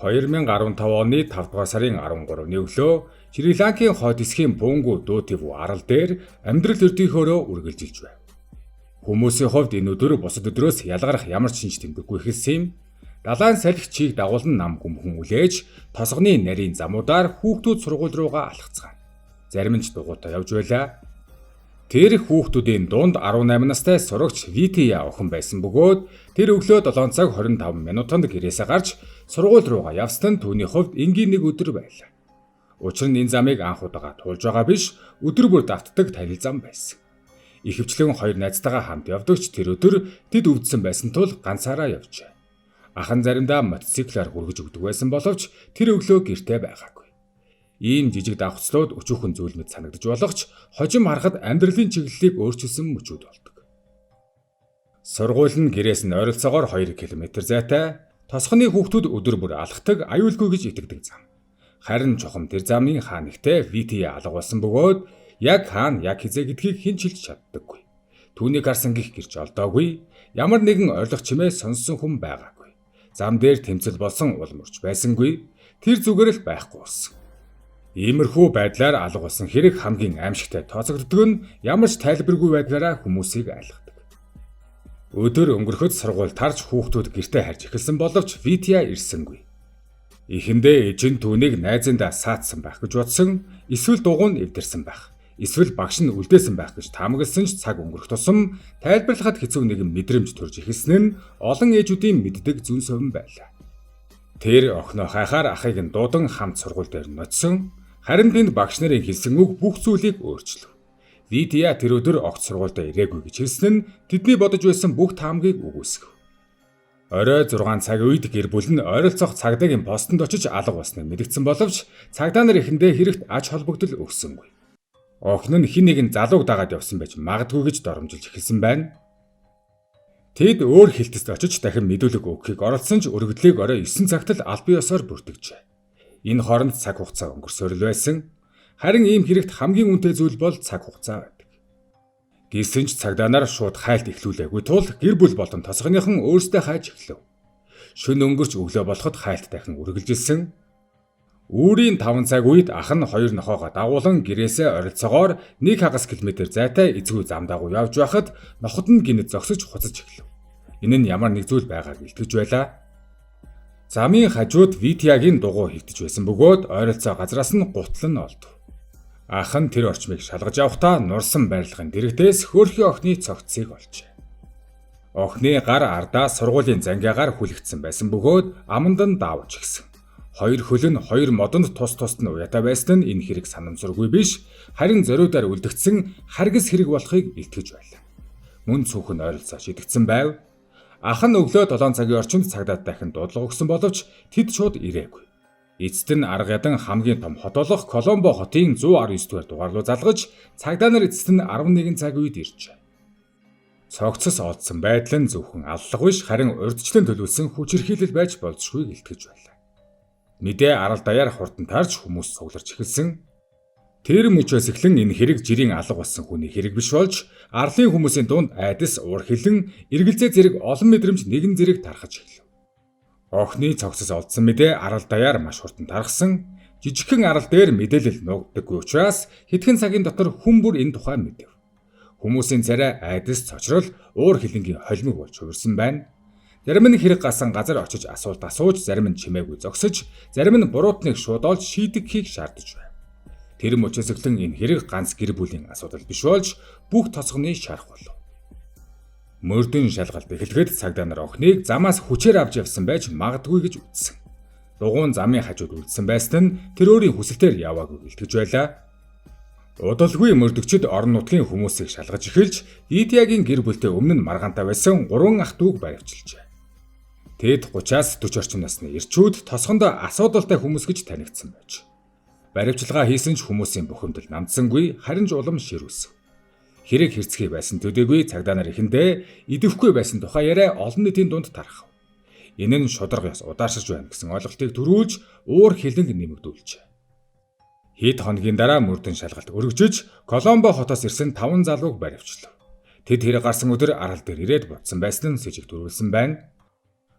2015 оны 5 дугаар сарын 13-ны өглөө Шри-Ланкийн хойд хэсгийн Пунгу Дутиву арал дээр амьдрал өртгийнхөөрөө үргэлжилж байв. Хүмүүсийн хувьд энэ өдөр бусад өдрөөс ялгарах ямар ч шинж тэмдэггүй хэлсэн юм. Далайн салхи чийг дагуулan нам гүмхэн үлээж тосгоны нарийн замуудаар хүүхдүүд сургууль руугаа алхацгаана. Зарим нь ч дугуйтаа явж байлаа. Тэр хүүхдүүдийн дунд 18 настай сурагч Вития охин байсан бөгөөд тэр өглөө 7 цаг 25 минутанд гэрээсээ гарч сургууль руугаа явсан нь түүний хувьд энгийн нэг өдөр байлаа. Учир нь энэ замыг анх удаага туулж байгаа биш, өдөр бүр давтдаг танил зам байсан. Ихэвчлэн хоёр найзтайгаа хамт явдагч тэр өдөр тэд өвдсөн байсан тул ганцаараа явжээ. Ахан заримдаа мотоциклаар хүргэж өгдөг байсан боловч тэр өглөө гэртээ байгаагүй. Ийм жижиг давхцлууд өчүүхэн зүйл мэт санагдаж болох ч хожим харахад амьдралын чиглэлийг өөрчилсөн мөчүүд болдог. Сургууль нь гэрээс нь ойролцоогоор 2 км зайтай, тосгоны хүүхдүүд өдөр бүр алхдаг, аюулгүй гэж итгэдэг зам. Харин чухам тэр замын хаа нэгтээ Вития алга болсон бөгөөд яг хаана яг хизээ гэдгийг хэн ч хэлж чаддаггүй. Түүнийг харсан гих гэрч олдоогүй, ямар нэгэн орлого чимээ сонссон хүн байгаагүй. Зам дээр тэмцэл болсон улмурч байсангүй, тэр зүгээр л байхгүй болсон. Иймэрхүү байдлаар алга болсон хэрэг хамгийн аимшигтай тооцогддог нь ямар ч тайлбаргүй байдлаараа хүмүүсийг айлгадаг. Өдөр өнгөрөхөд сургууль тарж хүүхдүүд гэртээ харж эхэлсэн боловч Вития ирсэнгүй. Эхэндээ ээж нь түүнийг найзандаа саатсан байх гэж бодсон, эсвэл дугуйн эвдэрсэн байх, эсвэл багш нь үлдээсэн байх гэж таамагласан ч цаг өнгөрөх тусам тайлбарлахад хэцүү нэгэн мэдрэмж төрж эхэлсэн нь олон ээжүүдийн мэддэг зүн совин байлаа. Тэр охиноо хайхаар ахыг нь дуудан хамт сургууль дээр ноцсон, харин тэнд багш нарын хэлсэн үг бүх зүйлийг өөрчлөв. Вития тэр өдөр огт сургуультай ирээгүй гэж хэлсэн нь тэдний бодож байсан бүх таамгийг үгүйсгэв. Орой 6 цаг үед гэр бүл нь ойролцоох цагдаагийн постод очиж алга болсныг мэдгдсэн боловч цагдаа нар эхэндээ хэрэгт ач холбогдол өгсөнгүй. Охин нь хэн нэгэн залууг дагаад явсан байж магадгүй гэж доромжилж эхэлсэн байна. Тэд өөр хэлтэст очиж дахин мэдүүлэг өгөхийг оролдсон ч өргөдлийг орой 9 цагт л аль бие ёсоор бүртгэжээ. Энэ хооронд цаг хугацаа өнгөрсөөр л байсан. Харин ийм хэрэгт хамгийн үнэтэй зүйл бол цаг хугацаа байдаг. Гэсэн ч цагдаа нар шууд хайлт эхлүүлээгүй тул гэр бүл болон тосгоныхон өөрсдөө хайж эхлэв. Шөнө өнгөрч өглөө болоход хайлт дахин үргэлжилсэн. Үүрийн 5 цаг үед ах нь хоёр нохоогоо дагуулan гэрээсээ ойролцоогоор 1 хагас километр зайтай эзгүй зам дагуу явж байхад ноход нь гинэд зогсож хуцаж эхлэв. Энэ нь ямар нэг зүйл байгааг илтгэж байлаа. Замын хажууд Витиягийн дугуй хөвтөж байсан бөгөөд ойролцоо газраас нь гутал нь олдов. Ах нь тэр орчмыг шалгаж явахдаа нурсан барилгын дэрэгдээс хөөрхий охины цогцсыг олжээ. Охины гар ардаа сургуулийн зангиагаар хүлэгдсэн байсан бөгөөд аманд нь даавж гисэн. Хоёр хөл нь хоёр модонд тус тусад нь уятаа байсан нь энэ хэрэг санамсаргүй биш, харин зориудаар үлдэгдсэн харгас хэрэг болохыг илтгэж байлаа. Мөн цүнхэн ойролцоо шидэгдсэн байв. Ах нь өглөө 7 цагийн орчимд цагдаад дахин дуудлага өгсөн боловч тэд шууд ирээгүй. Эцэст нь арга ядан хамгийн том хот болох Коломбо хотын 119 дугаар дугаар руу залгаж цагдаа нар эцэст нь 11 цаг үед иржээ. Цогцос олдсон байдал нь зөвхөн аллах биш, харин урьдчилан төлөвлөсөн хүчирхийлэл байж болзошгүйг илтгэж байлаа. Мэдээ арал даяар хурдан тарж хүмүүс цугларч эхэлсэн. Тэр мөчөөс эхлэн энэ хэрэг жирийн алга болсон хүний хэрэг биш болж арлын хүмүүсийн дунд айдас уур хилэн эргэлзээ зэрэг олон мэдрэмж нэгэн зэрэг тархаж эхлэв. Охины цогцос олдсон мэдээ арал даяар маш хурдан тархсан. Жижигхэн арал дээр мэдээлэл нуугддаггүй учраас хэдхэн цагийн дотор хүн бүр энэ тухай мэдэв. Хүмүүсийн царай айдас цочрол уур хилэнгийн холимог болж хувирсан байна. Зарим нь хэрэг гасан газар очиж асуулт асууж, зарим нь чимээгүй зогсож, зарим нь буруутныг шууд олж шийдэгхийг шаардаж байна. Тэр мөчөөс эхлэн энэ хэрэг ганц гэр бүлийн асуудал биш болж бүх тосгоны шарах болов. Мөрдөн шалгалт эхлэхэд цагдаа нар охиныг замаас хүчээр авч явсан байж магадгүй гэж үзсэн. Дугуйн замын хажууд үлдсэн байсан нь тэр өөрийн хүсэлтээр яваагүй илтгэж байлаа. Удалгүй мөрдөгчд орон нутгийн хүмүүсийг шалгаж эхэлж, Витиягийн гэр бүлтэй өмнө нь маргаантай байсан 3 ах дүүг баривчилжээ. Тэд 30-аас 40 орчим насны эрчүүд тосгонд асуудалтай хүмүүс гэж танигдсан байж. Баривчилгаа хийсэн ч хүмүүсийн бухимдал намдсангүй, харин ч улам ширүүсв. Хэрэг хэрцгий байсан төдийгүй цагдаа нар эхэндээ идэвхгүй байсан тухай яриа олон нийтийн дунд тархав. Энэ нь шударга ёс удаашрж байна гэсэн ойлголтыг төрүүлж уур хилэнг нэмэгдүүлжээ. Хэд хоногийн дараа мөрдөн шалгалт өргөжөж Коломбо хотоос ирсэн 5 залууг баривчлав. Тэд хэрэг гарсан өдөр арал дээр ирээд бодсон байсан нь сэжиг төрүүлсэн байна.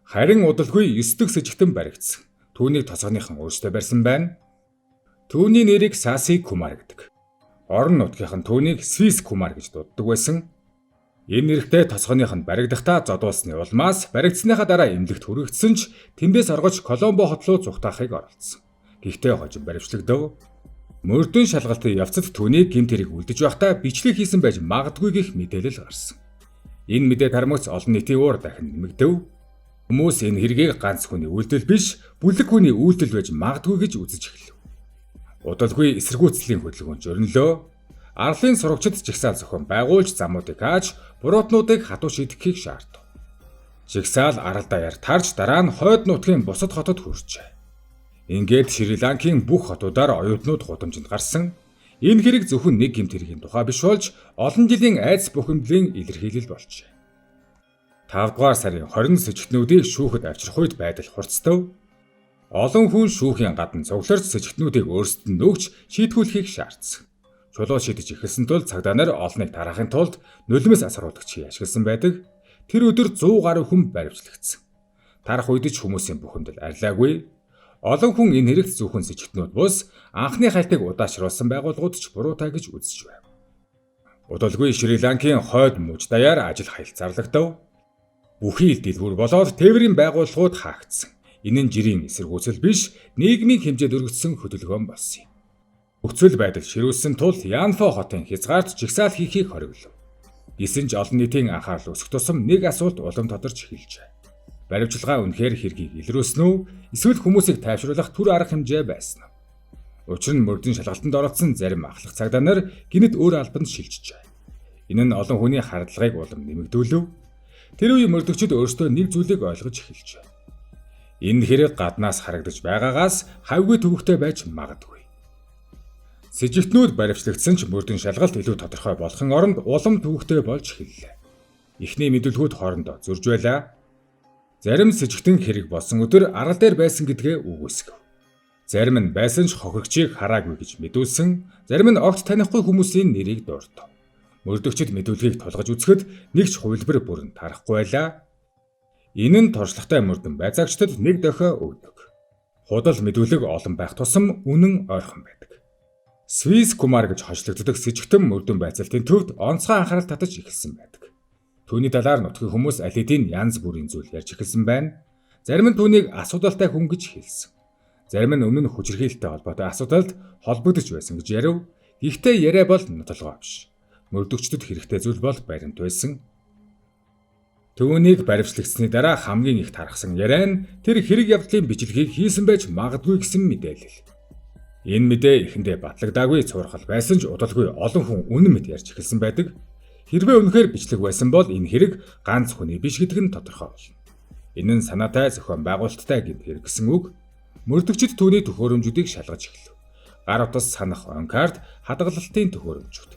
Харин удалгүй 9 дэх сэжигтэн баригдсан. түүнийг тосгоныхан өөртөө барьсан байна. Түүний нэрийг Саси Кумар гэдэг. Орон нутгийнх нь түүнийг Свис Кумар гэж дууддаг байсан. Энэ нэртэй тосгоныхонд баригдахдаа зодуулсны улмаас баригдсныхаа дараа эмнэлэгт хүрэгдсэн ч тэндээс оргож Коломбо хот руу зүгтаахыг оролдсон. Гэхдээ хожим баривчлагдав. Мөрдөн шалгалтын явцад түүнийг гэмт хэрэг үлдэж байхдаа бичлэг хийсэн байж магадгүй гэх мэдээлэл гарсан. Энэ мэдээ тарамагц олон нийтийн уур дахин нэмэгдэв. Хүмүүс энэ хэргийг ганц хүний үйлдэл биш, бүлэг хүний үйлдэл байж магадгүй гэж үзэж эхэлв. Удалгүй эсэргүүцлийн хөдөлгөөнч өрнөлөө. Арлын сурагчид жигсаал зохион байгуулж замуудыг хааж, буруутнуудыг хатуу шийдэхийг шаардав. Жигсаал арал даяар тарж дараа нь хойд нутгийн бусад хотод хүрчээ. Ингээд Шри-Ланкийн бүх хотуудаар оюутнууд гудамжинд гарсан. Энэ хэрэг зөвхөн нэг гэмт хэргийн тухай биш болж олон жилийн айдас бухимдлын илэрхийлэл болжээ. 5 дугаар сарын 20 сэжигтнүүдийг шүүхэд авчрах үед байдал хурцтав. Олон хүн шүүхийн гадна цугларч сэжигтнүүдийг өөрсдөд нь өгч шийтгүүлэхийг шаардсан. Чулуу шидэж эхэлсэн тул цагдаа нар олныг тараахын тулд нулимс асруулагчийг ашигласан байдаг. Тэр өдөр 100 гаруй хүн баривчлагдсан. Тарах үед ч хүмүүсийн бухимдал арилаагүй. Олон хүн энэ хэрэгт зөвхөн сэжигтнүүд бус анхны хальтыг удаашруулсан байгууллагууд ч буруутай гэж үзэж байв. Удалгүй Шри-Ланкийн хойд муж даяар ажил хаялт зарлагдав. Бүхий л дэлгүүр болоод тээврийн байгууллагууд хаагдсан. Энэ нь жирийн эсэргүүцэл биш, нийгмийн хэмжээд өргөцсөн хөдөлгөөн болсон юм. Нөхцөл байдал ширүүлсэн тул Янфо хотын хязгаарт жигсаал хийхийг хориглов. Гэсэн ч олон нийтийн анхаарал өсөх тусам нэг асуулт улам тодорч эхэлжээ. Баривчилгаа үнэхээр хэргийг илрүүлсэн үү? Эсвэл хүмүүсийг тайвшруулах түр арга хэмжээ байсан уу? Учир нь мөрдөн шалгалтанд оролцсон зарим ахлах цагдаа нар гинэд өөр албанд шилжижээ. Энэ нь олон хүний хардлагыг улам нэмэгдүүлв. Тэр үеийн мөрдөгчид өөрсдөө нэг зүйлийг ойлгож эхэлжээ. Энэ хэрэг гаднаас харагдаж байгаагаас хавьгүй төвөгтэй байж магадгүй. Сэжигтнүүд баривчлагдсан ч мөрдөн шалгалт илүү тодорхой болохын оронд улам төвөгтэй болж эхэллээ. Эхний мэдүүлгүүд хоорондоо зөрж байлаа. Зарим сэжигтэн хэрэг болсон өдөр арал дээр байсан гэдгээ үгүйсгэв. Зарим нь байсан ч хохирогчийг хараагүй гэж мэдүүлсэн, зарим нь огт танихгүй хүмүүсийн нэрийг дурдав. Мөрдөгчид мэдүүлгийг тулгаж үзэхэд нэг ч хувилбар бүрэн тарахгүй байлаа. Энэ нь туршлагатай мөрдөн байцаагчдад нэг дохио өгдөг. Худал мэдүүлэг олон байх тусам үнэн ойрхон байдаг. Свис Кумар гэж хожлогддог сэжигтэн мөрдөн байцаалтын төвд онцгой анхаарал татаж эхэлсэн байдаг. Түүний талаар нутгийн хүмүүс аль хэдийн янз бүрийн зүйл ярьж эхэлсэн байна. Зарим нь түүнийг асуудалтай хүн гэж хэлсэн. Зарим нь өмнө нь хүчирхийлэлтэй холбоотой асуудалд холбогдож байсан гэж ярив. Гэхдээ яриа бол нотолгоо биш. Мөрдөгчдөд хэрэгтэй зүйл бол баримт байсан. Түүнийг баривчлагдсны дараа хамгийн их тархсан яриа нь тэр хэрэг явдлын бичлэгийг хийсэн байж магадгүй гэсэн мэдээлэл. Энэ мэдээ эхэндээ батлагдаагүй цуурхал байсан ч удалгүй олон хүн үнэн мэд ярьж эхэлсэн байдаг. Хэрвээ үнэхээр бичлэг байсан бол энэ хэрэг ганц хүний биш гэдэг нь тодорхой болно. Энэ нь санаатай зохион байгуулалттай гэмт хэрэг гэсэн үг. Мөрдөгчид түүний төхөөрөмжүүдийг шалгаж эхэлв. Гар утас санах онкарт хадгалалтын төхөөрөмжүүд.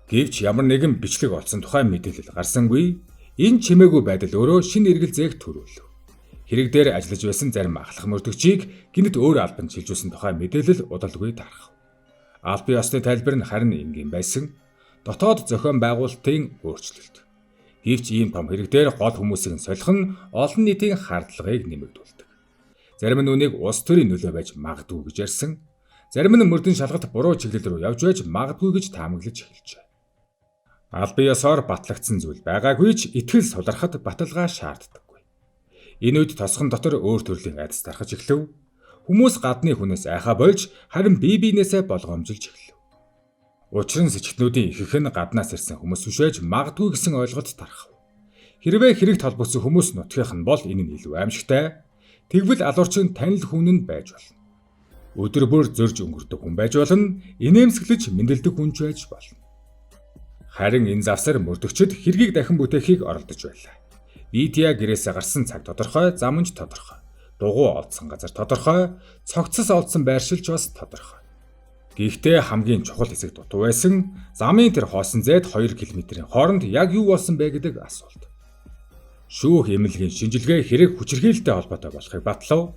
Гэвч ямар нэгэн бичлэг олсон тухай мэдээлэл гарсангүй. Энэ чимээгүй байдал өөрөө шинэ эргэл зээг төрүүлв. Хэрэг дээр ажиллаж байсан зарим ахлах мөрдөгчийг гинэд өөр албанд шилжүүлсэн тухай мэдээлэл удалгүй тархав. Албан ёсны тайлбар нь харин энгийн байсан. Дотоод зохион байгуулалтын өөрчлөлт. Гэвч ийм том хэрэг дээр гол хүмүүсийн солих нь олон нийтийн хардлагыг нэмэгдүүлдэг. Зарим нь үнийг улс төрийн нөлөө байж магадгүй гэж ярьсан. Зарим нь мөрдөн шалгалт буруу чиглэл рүү явж байж магадгүй гэж таамаглаж эхэлжээ. Албан ёсоор батлагдсан зүйл байгаагүй ч итгэл сулрахад баталгаа шаарддаг. Энэ үед тосгон дотор өөр төрлийн айдас тархаж эхлэв. Хүмүүс гадны хүнээс айхаа болж харин бие биенээсээ болгоомжилж эхлэв. Учир нь сэжигтнүүдийн ихэнх нь гаднаас ирсэн хүмүүс үшээж магадгүй гэсэн ойлголт тархав. Хэрвээ хэрэг толбогдсон хүмүүс нутгийнх нь бол энэ нь илүү аимшигтай. Тэгвэл алуурчин танил хүн нь байж болно. Өдөр бүр зөрж өнгөрдөг хүн байж болно. Инээмсэглэж мэндэлдэг хүн ч байж болно. Харин энэ завсар мөрдөгчд хэргийг дахин бүтээхийг оролдож байлаа. Видео гэрээсээ гарсан цаг тодорхой, зам нь тодорхой. Дугуй олдсон газар тодорхой, цогцос олдсон байршилч бас тодорхой. Гэхдээ хамгийн чухал хэсэг дутуу байсан замын тэр хоосон зайд 2 км-ийн хооронд яг юу болсон бэ гэдэг асуулт. Шүүх эмнэлгийн шинжилгээ хэрэг хүчирхийлэлтэй холбоотой болохыг батлав.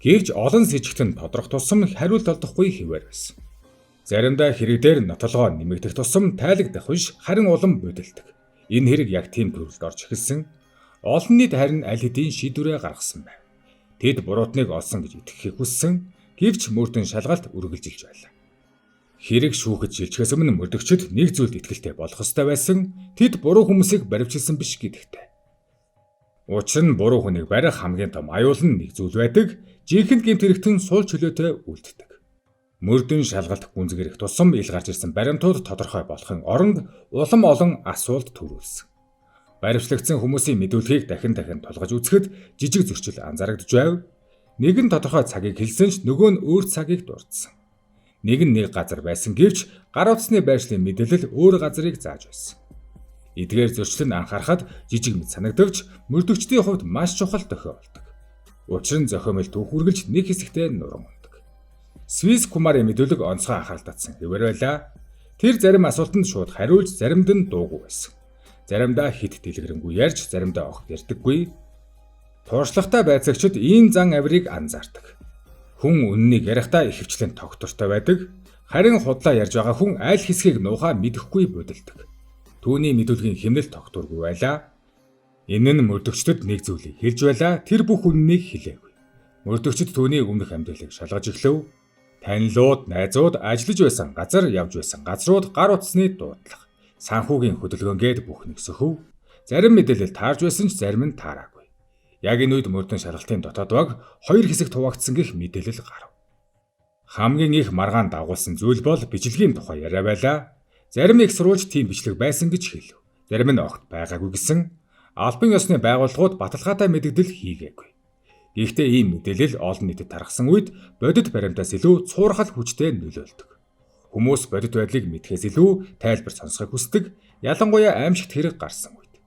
Гэвч олон сэжигтэн тодрох тусам хариулт олдохгүй хэвээр байсан. Заримдаа хэрэг дээр нотолгоо нэмэгдэх тусам тайлагдах биш, харин улам бодилдог. Энэ хэрэг яг тийм төрөлд орж эхэлсэн. Олон нийт харин аль хэдийн шийдвэрээ гаргасан байв. Тэд буруутныг олсон гэж итгэхийг хүссэн, гэвч мөрдөн шалгалт үргэлжилж байлаа. Хэрэг шүүхэд шилжихээс өмнө мөрдөгчд нэг зүйлд итгэлтэй болох ёстой байсан, тэд буруу хүмүүсийг баривчилсан биш гэдэгтэй. Учир нь буруу хүнийг барих хамгийн том аюул нь нэг зүйл байдаг, жинхэнэ гэмт хэрэгтэн сул чөлөөтэй үлддэг. Мөрдөн шалгалт гүнзгийрэх тусам ил гарч ирсэн баримтууд тодорхой болохын оронд улам олон асуулт төрүүлсэн. Баривчлагдсан хүмүүсийн мэдүүлгийг дахин тулгаж үзэхэд жижиг зөрчил анзаарэгдэж байв. Нэг нь тодорхой цагийг хэлсэн ч нөгөө нь өөр цагийг дурдсан. Нэг нь нэг газар байсан гэвч гар утасны байршлын мэдээлэл өөр газрыг зааж байсан. Эдгээр зөрчил нь анхаарахад жижиг мэт санагдавч мөрдөгчдийн хувьд маш чухал тохиолдог. Учир нь зохиомжтой түүх үргэлж нэг хэсэгтээ нуран ундаг. Свис Кумарын мэдүүлэг онцгой анхаарал татсан хэвээр байлаа. Тэр зарим асуултанд шууд хариулж, заримд нь дуугүй байсан. Заримдаа хит дэлгэрэнгүй ярьж, заримдаа огт ярьдаггүй. Тууршлагатай байцаагчид ийм зан авирыг анзаардаг. Хүн үннийг ярихдаа ихэвчлэн тогтвортой байдаг. Харин худлаа ярьж байгаа хүн аль хэсгийг нуухаа мэдэхгүй бодолдог. Түүний мэдүүлгийн хэмнэл тогтворгүй байлаа. Энэ нь мөрдөгчдөд нэг зүйлийг хэлж байлаа. Тэр бүх үннийг хэлээгүй. Мөрдөгчд түүний өмнөх амьдралыг шалгаж эхлэв. Танилуд, найзууд, ажиллаж байсан газар, явж байсан газрууд, гар утасны дуудлага, санхүүгийн хөдөлгөөнгээд бүх нэг сөхөв. Зарим мэдээлэл таарж байсан ч зарим нь таараагүй. Яг энэ үед мөрдөн шалгалтын дотоод баг хоёр хэсэг хуваагдсан гэх мэдээлэл гарав. Хамгийн их маргаан дагуулсан зүйл бол бичлэгийн тухай яриа байлаа. Зарим их сурвалж тийм бичлэг байсан гэж хэлв. Зарим нь огт байгаагүй гэсэн. Албан ёсны байгууллагууд баталгаатай мэдэгдэл хийгээгүй. Гэхдээ ийм мэдээлэл олон нийтэд тархсан үед бодит баримтаас илүү цуурхал хүчтэй нөлөөлдөг. Хүмүүс бодит байдлыг мэдхээс илүү тайлбар сонсохыг хүсдэг, ялангуяа аимшигт хэрэг гарсан үед.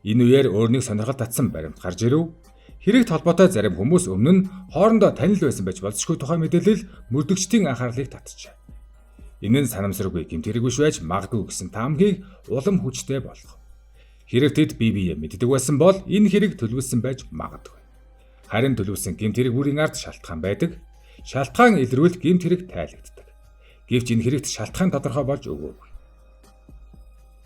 Энэ үеэр өөрнийг сонирхол татсан баримт гарч ирэв. Хэрэгт холбоотой зарим хүмүүс өмнө нь хоорондоо танил байсан байж болзошгүй тухай мэдээлэл мөрдөгчдийн анхаарлыг татжээ. Энэ нь санамсаргүй гэмт хэрэг биш байж магадгүй гэсэн таамгийг улам хүчтэй болгов. Хэрэг тэд бие биеэ мэддэг байсан бол энэ хэрэг төлөвлөсөн байж магадгүй. Харин төлөвлөсөн гэмт хэрэг бүрийн ард шалтгаан байдаг. Шалтгаан илрүүлэлт гэмт хэрэг тайлагддаг. Гэвч энэ хэрэгт шалтгаан тодорхой болж өгөөгүй.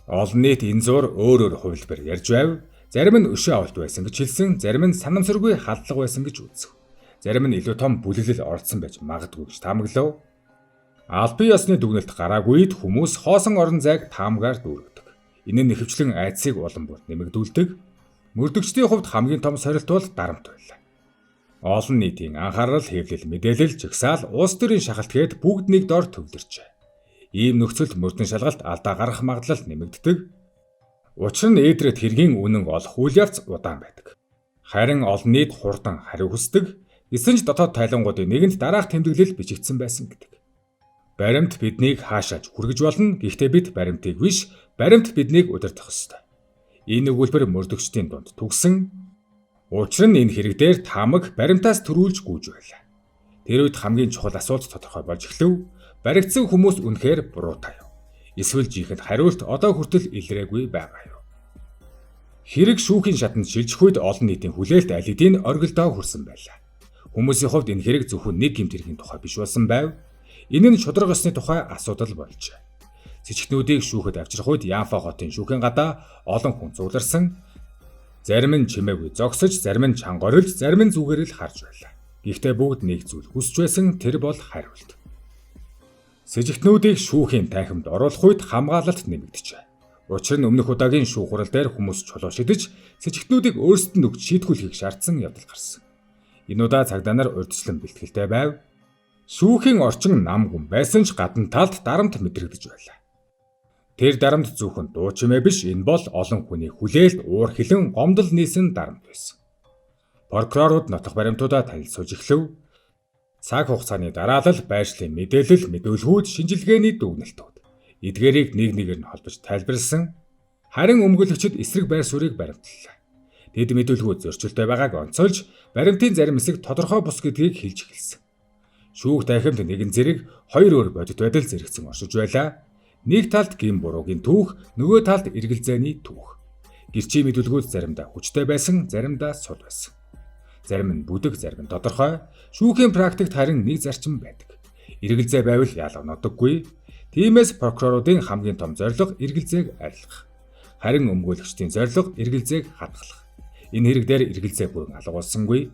Олон нийт энэ зур өөр хувилбар ярьж байв. Зарим нь өшөө авалт байсан гэж хэлсэн, зарим нь санамсаргүй халдлага байсан гэж үзв. Зарим нь илүү том бүлэглэл оролцсон байж магадгүй гэж таамаглав. Албан ёсны дүгнэлт гараагүйд хүмүүс хоосон орон зайг таамгаар дүүргэдэг. Энэ нь нэхвчлэн айдсыг улам бүр нэмэгдүүлдэг. Мөрдөгчдийн хувьд хамгийн том сорилт бол дарамт байлаа. Олон нийтийн анхаарал, хэвлэл, мэдээлэл, жагсаал, улс төрийн шахалтгээд бүгд нэг дор төвлөрчээ. Ийм нөхцөлд мөрдөн шалгалт алдаа гарах магадлал нэмэгддэг. Учир нь ээдрээд хэргийн үнэн олох үйл явц удаан байдаг. Харин олон нийт хурдан хариу хүсдэг. Эсэнч дотоод тайлангуудын нэгэнд дараах тэмдэглэл бичигдсэн байсан гэдэг. Баримт биднийг хаашааж хүргэж болно. Гэхдээ бид баримтыг биш, баримт биднийг удирдах ёстой. Энэ өгүүлбэр мөрдөгчдийн дунд түгсэн. Учир нь энэ хэрэг дээр таамаг баримтаас төрүүлж гүйж байлаа. Тэр үед хамгийн чухал асуулт тодорхой болж эхлэв. Баригдсан хүмүүс үнэхээр буруутай юу? Эсвэл жинхэнэ хариулт одоо хүртэл илрээгүй байгаа юу? Хэрэг шүүхийн шатанд шилжих үед олон нийтийн хүлээлт аль хэдийн оргилдоо хүрсэн байлаа. Хүмүүсийн хувьд энэ хэрэг зөвхөн нэг гэмт хэргийн тухай биш болсон байв. Энэ нь шударга ёсны тухай асуудал болж. Сэжигтнүүдийг шүүхэд авчрах үед Янфа хотын шүүхийн гадаа олон хүн зугларсан. Зарим нь чимээгүй зогсож, зарим нь чангорилж, зарим нь зүгээр л харж байлаа. Гэхдээ бүгд нэг зүйл хүсэж байсан, тэр бол хариулт. Сэжигтнүүдийг шүүхийн танхимд оруулах үед хамгаалалт нэмэгдэжээ. Учир нь өмнөх удаагийн шүүх хурал дээр хүмүүс чулуу шидэж, сэжигтнүүдийг өөрсдөд нь өгч шийтгүүлэхийг шаардсан явдал гарсан. Энэ удаа цагдаа нар урьдчилан бэлтгэлтэй байв. Шүүхийн орчин нам гүн байсан ч гадна талд дарамт мэдрэгдэж байлаа. Тэр дарамт зөвхөн дуу чимээ биш, энэ бол олон хүний хүлээлт, уур хилэн, гомдол нийсэн дарамт байсан. Прокурорууд нотох баримтуудаа танилцуулж эхлэв. Цаг хугацааны дараалал, байршлын мэдээлэл, мэдүүлгүүд, шинжилгээний дүгнэлтүүд. Эдгээрийг нэг нэгээр нь холбож тайлбарлсан. Харин өмгөөлөгчид эсрэг байр суурийг баримтлалаа. Тэд мэдүүлгүүд зөрчилтэй байгааг онцолж, баримтын зарим хэсэг тодорхой бус гэдгийг хэлж эхэлсэн. Шүүх тахимд нэгэн зэрэг хоёр өөр бодит байдал зэрэгцэн оршиж байлаа. Нэг талд гин буруугийн түүх, нөгөө талд эргэл зайны түүх. Гэрчийн мэдүүлгүүд заримдаа хүчтэй байсан, заримдаа сул байсан. Зарим нь бүдэг, зарим нь тодорхой. Шүүхийн практикт харин нэг зарчим байдаг. Эргэл зай байвал ялгнодоггүй. Тиймээс прокуроруудын хамгийн том зорилго эргэл зайг арилгах. Харин өмгөөлөгчдийн зорилго эргэл зайг хадгалах. Энэ хэрэг дээр эргэл зай бүрэн алгуулсангүй.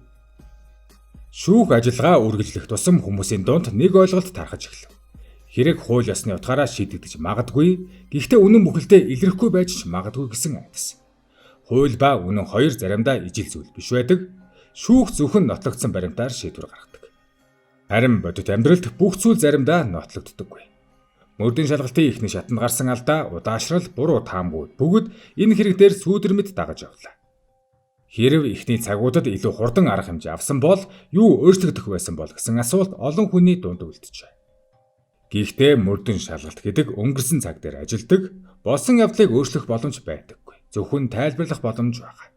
Шүүх ажиллагаа үргэлжлэх тусам хүмүүсийн дунд нэг ойлголт тархаж эхлэв. Хэрэг хууль ёсны утгаараа шийдэгдэж магадгүй, гэхдээ үнэн бүхэлдээ илэрхгүй байж ч магадгүй гэсэн айдас. Хууль ба үнэн хоёр заримдаа ижил зүйл биш байдаг. Шүүх зөвхөн нотлогдсон баримтаар шийдвэр гаргадаг. Харин бодит амьдралд бүх зүйл заримдаа нотлогддоггүй. Мөрдийн шалгалтын ихний шатанд гарсан алдаа, удаашрал, буруу таамгүй бүгд энэ хэрэг дээр сүүдэрмэд дагаж явлаа. Хэрв ихний цагуудад илүү хурдан арга хэмжээ авсан бол юу өөрчлөгдөх байсан бол гэсэн асуулт олон хүний дунд үлджээ. Гэхдээ мөрдөн шалгалт гэдэг өнгөрсөн цаг дээр ажилдаг, болсон явдлыг өөрчлөх боломж байдаггүй. Зөвхөн тайлбарлах боломж байгаа.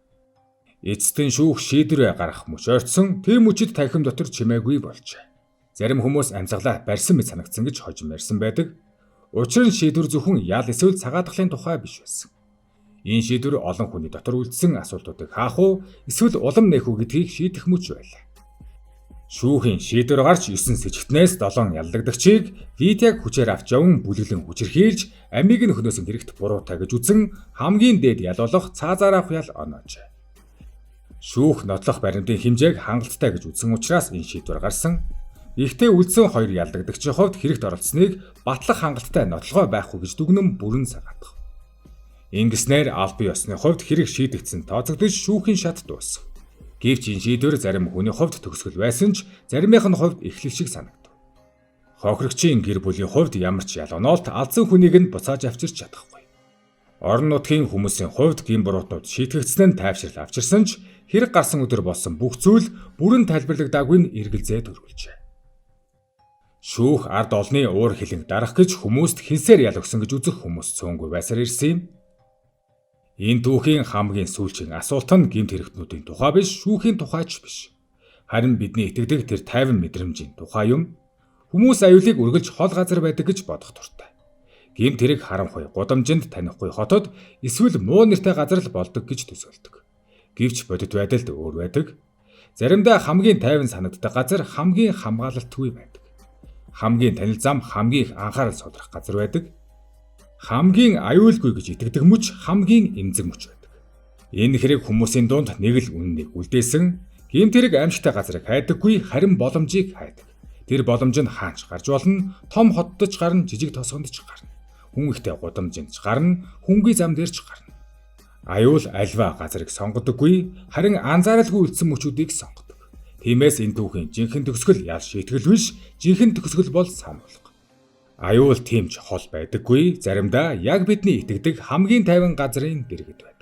Эцэстэн шүүх шийдвэрээ гаргах мөч ойртсон, тэр мөчид танхим дотор чимээгүй болжээ. Зарим хүмүүс амьсгалаа барьсан мэт санагдсан гэж хожим ярьсан байдаг. Учир нь шийдвэр зөвхөн ял эсвэл цагаатгалын тухай биш байсан. Энэ шийдвэр олон хүний дотор үлдсэн асуултуудыг хаах уу, эсвэл улам нээх үү гэдгийг шийдэх мөч байлаа. Шүүхийн шийдвэр гарч 9 сэжигтнээс 7 яллагдагчийг видеог хүчээр авч яван бүлэглэн хүчирхийлж, амийг нь хөнөөсөн хэрэгт буруутай гэж үзэн хамгийн дээд ял болох цаазаараа хуял оноожээ. Шүүх нотлох баримтын хэмжээг хангалттай гэж үзсэн учраас энэ шийдвэр гарсан. Ихтэй үлдсэн хоёр яллагдагчийн хувьд хэрэгт оролцсныг батлах хангалттай нотлогой байхгүй гэж дүгнэн бүрэн сагаадах. Ингэснээр албан ёсны хувьд хэрэг шийдэгдсэн тооцогдож шүүхийн шат дуусав. Гэвч энэ шийдвэр зарим хүний хувьд төгсгөл байсан ч заримынх нь хувьд эхлэх шиг санагдав. Хохирогчийн гэр бүлийн хувьд ямар ч ял оноолт алдсан хүнийг нь буцааж авчирч чадахгүй. Орон нутгийн хүмүүсийн хувьд гин буруутнууд шийтгэгдсэн нь тайвшрал авчирсан ч хэрэг гарсан өдөр болсон бүх зүйл бүрэн тайлбарлагдаагүй нь эргэлзээ төрүүлжээ. Шүүх ард олны уур хилэнг дарах гэж хүмүүст хинсээр ял өгсөн гэж үзэх хүмүүс цөөнгүй байсаар ирсэн юм. Энэ түүхийн хамгийн сүүлчийн асуулт нь гэмт хэрэгтнүүдийн тухай биш, шүүхийн тухайч биш. Харин бидний итгэдэг тэр тайван мэдрэмжийн тухай юм. Хүмүүс аюулыг үргэлж хол газар байдаг гэж бодох туртай. Гэмт хэрэг харанхуй, гудамжинд танихгүй хотод эсвэл муу нэртэй газар л болдог гэж төсөөлдөг. Гэвч бодит байдалд өөр байдаг. Заримдаа хамгийн тайван санагддаг газар хамгийн хамгаалалтгүй байдаг. Хамгийн танил зам хамгийн их анхаарал суулгах газар байдаг. Хамгийн аюулгүй гэж итгэдэг мөч хамгийн эмзэг мөч байдаг. Энэ хэрэг хүмүүсийн дунд нэг л үннийг үлдээсэн. Гэмт хэрэг аимшигтай газрыг хайдаггүй, харин боломжийг хайдаг. Тэр боломж нь хаанч гарч болно, том хотдож гарна, жижиг тосгонд ч гарна. Хүн ихтэй гудамжинд ч гарна, хөнгий зам дээр ч гарна. Аюул альва газрыг сонгодоггүй, харин анзааралгүй үлдсэн мөчүүдийг сонгодог. Тиймээс энэ түүхийн жинхэнэ төгсгөл ял шийтгэл биш, жинхэнэ төгсгөл бол сануулга. Аюул тийм ч хол байдаггүй, заримдаа яг бидний итгэдэг хамгийн тайван газрын дэргэд байдаг.